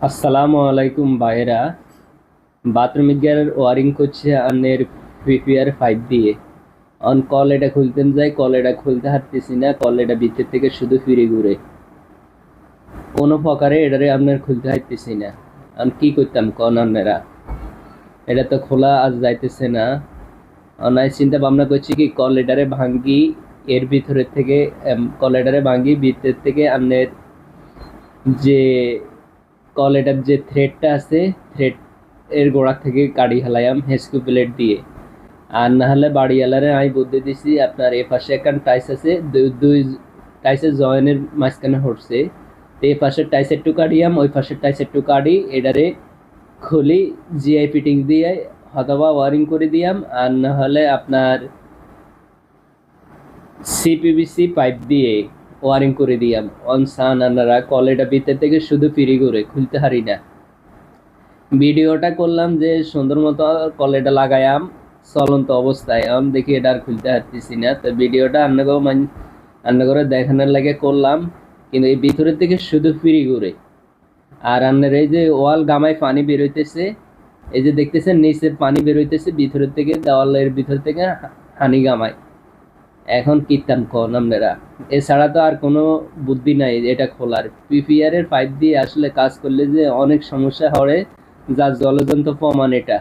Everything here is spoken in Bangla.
আসসালামু আলাইকুম ভাইয়েরা। বাথরুম গিয়ার ওয়ারিং করছে আনের পিপিআর 5 দিয়ে। অন কল এটা খুলতেন যাই, কল এটা খুলতে হারতেছি না, কল এটা ভিতর থেকে শুধু ফিরে ঘুরে কোনো প্রকারে এটারে আপনার খুলতে হারতেছি না। আমি কি করতাম কন আপনারা? এটা তো খোলা আজ যাইতেছে না। অনায় চিন্তা ভাবনা করছি কি কল এটারে ভাঙ্গি, এর ভিতরের থেকে কল এটারে ভাঙ্গি ভিতর থেকে আপনার যে কল এটার যে থ্রেডটা আছে, থ্রেড এর গোড়া থেকে কাটি হেলাইয়াম হেস্কু প্লেট দিয়ে। আর না হলে বাড়িওয়ালারে আমি বুদ্ধি দিছি, আপনার এ পাশে একটা টাইস আছে, দুই টাইসের জয়েনের মাঝখানে হচ্ছে, তো এই পাশের টাইসের টু কাটিয়াম, ওই পাশের টাইসের টু কাটি এটারে খুলি জিআই ফিটিং দিয়ে অথবা ওয়ারিং করে দিয়াম। আর না হলে আপনার সিপিবিসি পাইপ দিয়ে ওয়ারিং করে দিয়াম। অনসান আপনারা কল এটা ভিতর থেকে শুধু ফিরি করে খুলতে হারি না। ভিডিওটা করলাম যে সুন্দর মতো কলেটা লাগায়াম চলন্ত অবস্থায়, এখন দেখি এটা আর খুলতে পারতেছি না। তো ভিডিওটা রান্না করে দেখানোর লাগে করলাম, কিন্তু এই ভিতরের থেকে শুধু ফিরি ঘুরে। আর আপনার এই যে ওয়াল গামায় পানি বেরোইতেছে, এই যে দেখতেছেন নিচে পানি বেরোইতেছে ভিতরের থেকে, দেওয়ালের ভিতর থেকে হানি গামায়। এখন কীর্তান কন আপনারা, এছাড়া তো আর কোনো বুদ্ধি নাই এটা খোলার। পিপিআর এর পাইপ দিয়ে আসলে কাজ করলে যে অনেক সমস্যা হয়, যার জলজন্ত প্রমাণ এটা।